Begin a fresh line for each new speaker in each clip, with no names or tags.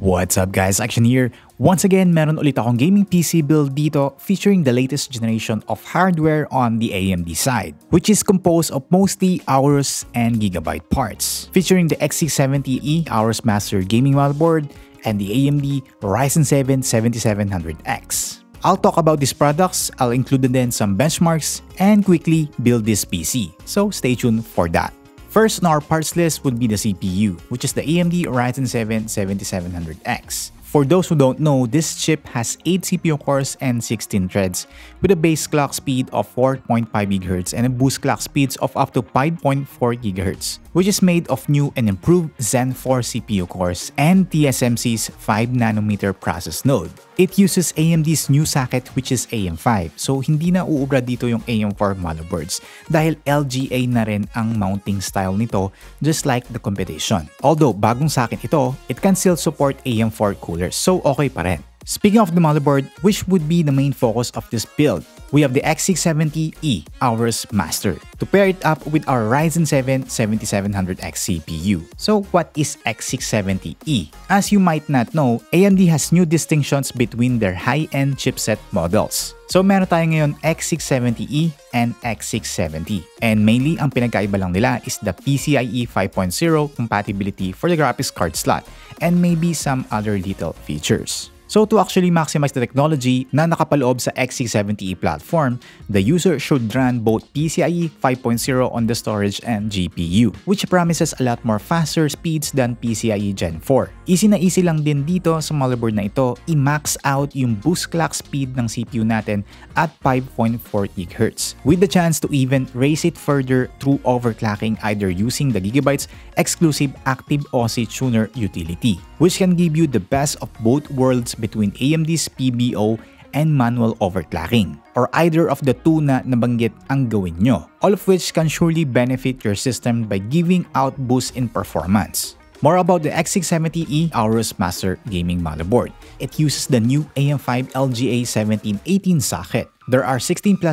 What's up guys, Action here. Once again, meron ulit akong gaming PC build dito featuring the latest generation of hardware on the AMD side, which is composed of mostly AORUS and Gigabyte parts, featuring the X670E AORUS Master Gaming Motherboard and the AMD Ryzen 7 7700X. I'll talk about these products, I'll include then some benchmarks, and quickly build this PC, so stay tuned for that. First on our parts list would be the CPU, which is the AMD Ryzen 7 7700X. For those who don't know, this chip has 8 CPU cores and 16 threads with a base clock speed of 4.5 GHz and a boost clock speeds of up to 5.4 GHz, which is made of new and improved Zen 4 CPU cores and TSMC's 5nm process node. It uses AMD's new socket which is AM5, so hindi na uubra dito yung AM4 motherboards dahil LGA na rin ang mounting style nito just like the competition. Although bagong socket ito, it can still support AM4 coolers, so okay pa rin. Speaking of the motherboard, which would be the main focus of this build, we have the X670E AORUS Master to pair it up with our Ryzen 7 7700X CPU. So what is X670E? As you might not know, AMD has new distinctions between their high-end chipset models. So meron tayo ngayon X670E and X670. And mainly ang pinagkaiba lang nila is the PCIe 5.0 compatibility for the graphics card slot and maybe some other little features. So to actually maximize the technology na nakapaloob sa X670E platform, the user should run both PCIe 5.0 on the storage and GPU, which promises a lot more faster speeds than PCIe Gen 4. Easy na easy lang din dito sa motherboard na ito, i-max out yung boost clock speed ng CPU natin at 5.4 GHz, with the chance to even raise it further through overclocking either using the Gigabyte's exclusive Active OSI Tuner utility, which can give you the best of both worlds between AMD's PBO and manual overclocking, or either of the two na nabanggit ang gawin nyo, all of which can surely benefit your system by giving out boosts in performance. More about the X670E AORUS Master Gaming Motherboard. It uses the new AM5 LGA 1718 socket. There are 16+2+2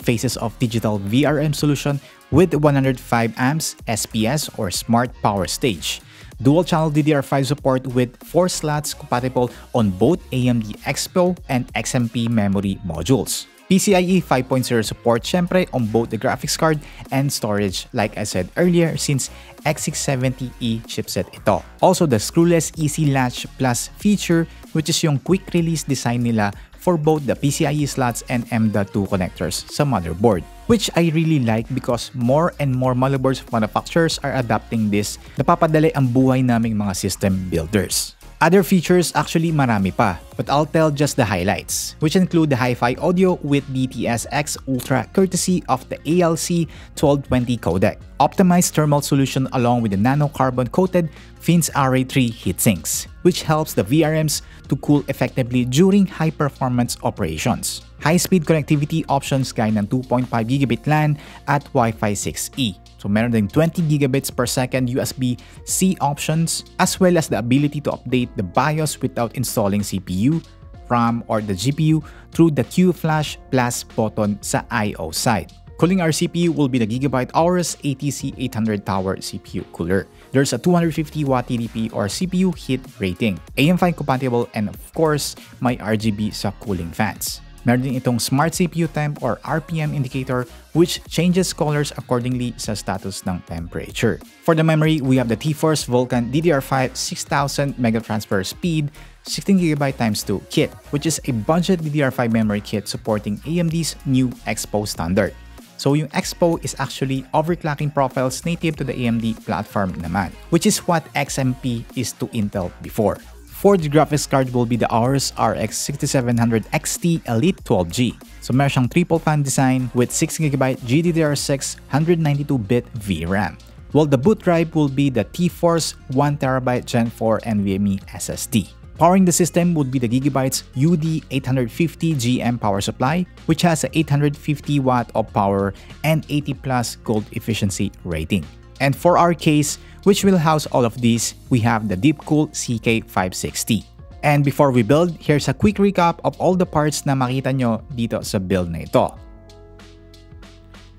phases of digital VRM solution with 105 amps SPS or Smart Power Stage. Dual-channel DDR5 support with 4 slots compatible on both AMD Expo and XMP memory modules. PCIe 5.0 support syempre on both the graphics card and storage like I said earlier since X670E chipset ito. Also the screwless easy latch plus feature which is yung quick release design nila for both the PCIe slots and M.2 connectors sa motherboard, which I really like because more and more motherboards manufacturers are adopting this. Napapadali ang buhay naming mga system builders. Other features actually marami pa, but I'll tell just the highlights, which include the hi-fi audio with DTS-X Ultra courtesy of the ALC 1220 codec, optimized thermal solution along with the nano-carbon coated Fins Array 3 heatsinks, which helps the VRMs to cool effectively during high-performance operations. High-speed connectivity options gaya ng 2.5 Gb LAN at Wi-Fi 6E. So meron din 20 gigabits per second USB-C options as well as the ability to update the BIOS without installing CPU, RAM, or the GPU through the Q-Flash Plus button sa I/O side. Cooling our CPU will be the Gigabyte AORUS ATC 800 Tower CPU cooler. There's a 250 watt TDP or CPU heat rating, AM5 compatible, and of course, may RGB sa cooling fans. Meron din itong Smart CPU Temp or RPM indicator which changes colors accordingly sa status ng temperature. For the memory, we have the Tforce Vulcan DDR5 6000 mega transfer speed 16GB x2 kit, which is a budget DDR5 memory kit supporting AMD's new Expo standard. So yung Expo is actually overclocking profiles native to the AMD platform naman, which is what XMP is to Intel before. For the graphics card will be the AORUS RX 6700 XT Elite 12G. So meron siyang triple fan design with 6GB GDDR6 192-bit VRAM. While the boot drive will be the Tforce 1TB Gen 4 NVMe SSD. Powering the system would be the Gigabyte's UD850GM power supply, which has a 850 watt of power and 80+ gold efficiency rating. And for our case, which will house all of these, we have the Deepcool CK560. And before we build, here's a quick recap of all the parts na makita nyo dito sa build na ito.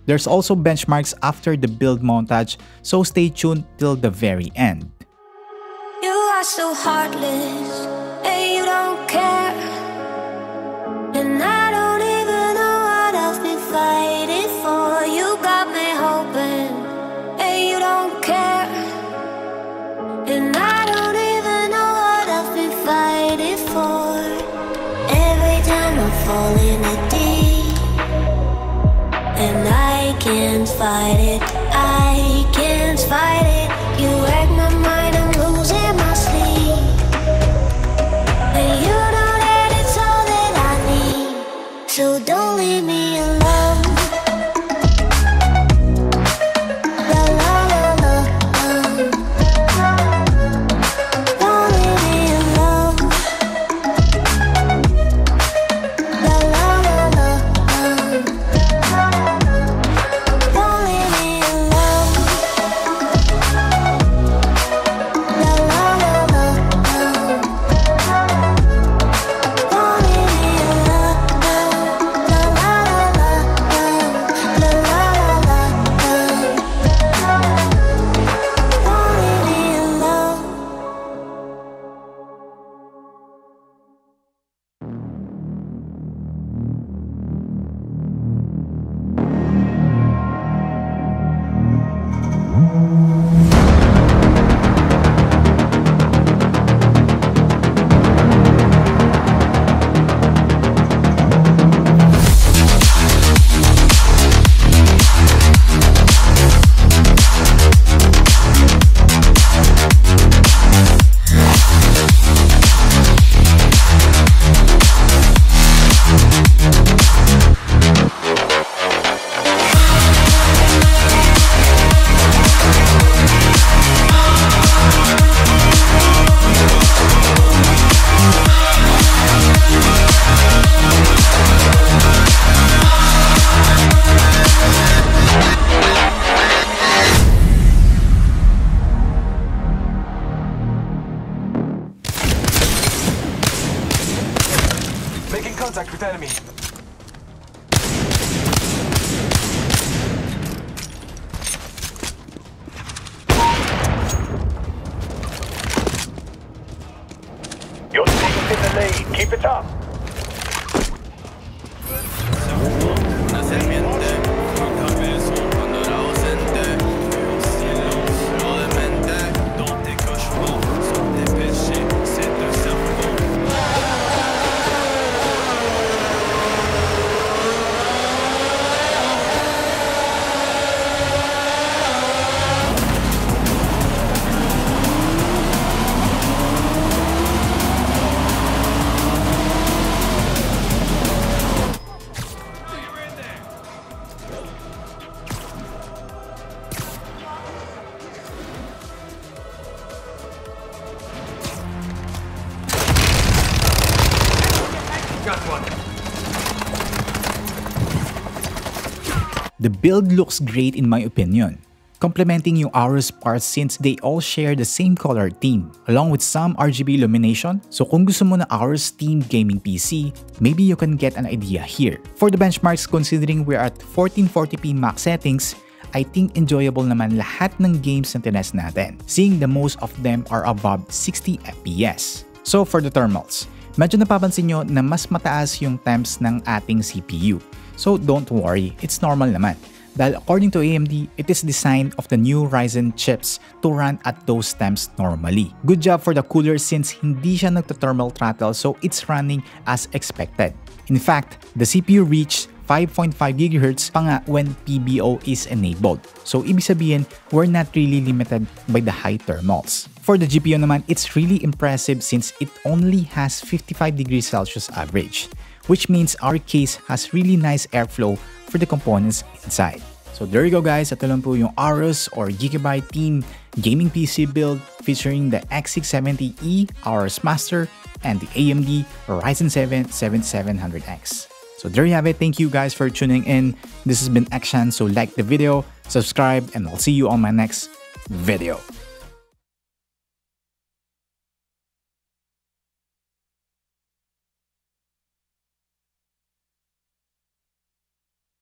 There's also benchmarks after the build montage, so stay tuned till the very end.
You are so heartless, and you don't care. And I don't even know what I've been fighting for. You got me hoping, and you don't care. And I don't even know what I've been fighting for. Every time I fall in a deep, and I can't fight it, I can't fight it. You wreck my mind, I'm losing my sleep. And you know that it's all that I need, so don't leave me alone. La la la la, don't leave me alone. La la la la, don't leave me alone. La la la la, don't leave me alone. La la la la, la la la la, don't leave me alone.
Making contact with enemy.
Your team's in the lead. Keep it up.
Got one.
The build looks great in my opinion, complementing yung AORUS parts since they all share the same color theme, along with some RGB illumination. So kung gusto mo na AORUS themed gaming PC, maybe you can get an idea here. For the benchmarks, considering we're at 1440p max settings, I think enjoyable naman lahat ng games na tinest natin, seeing the most of them are above 60 FPS. So for the thermals, medyo napapansin nyo na mas mataas yung temps ng ating CPU. So don't worry, it's normal naman. Dahil according to AMD, it is designed of the new Ryzen chips to run at those temps normally. Good job for the cooler since hindi siya nagto-thermal throttle, so it's running as expected. In fact, the CPU reached 5.5 GHz pa nga when PBO is enabled. So ibig sabihin, we're not really limited by the high thermals. For the GPU naman, it's really impressive since it only has 55 degrees Celsius average, which means our case has really nice airflow for the components inside. So there you go guys, ito lang po yung AORUS or Gigabyte team gaming PC build featuring the X670E AORUS Master and the AMD Ryzen 7 7700X. So there you have it. Thank you guys for tuning in. This has been Xtian, so like the video, subscribe, and I'll see you on my next video.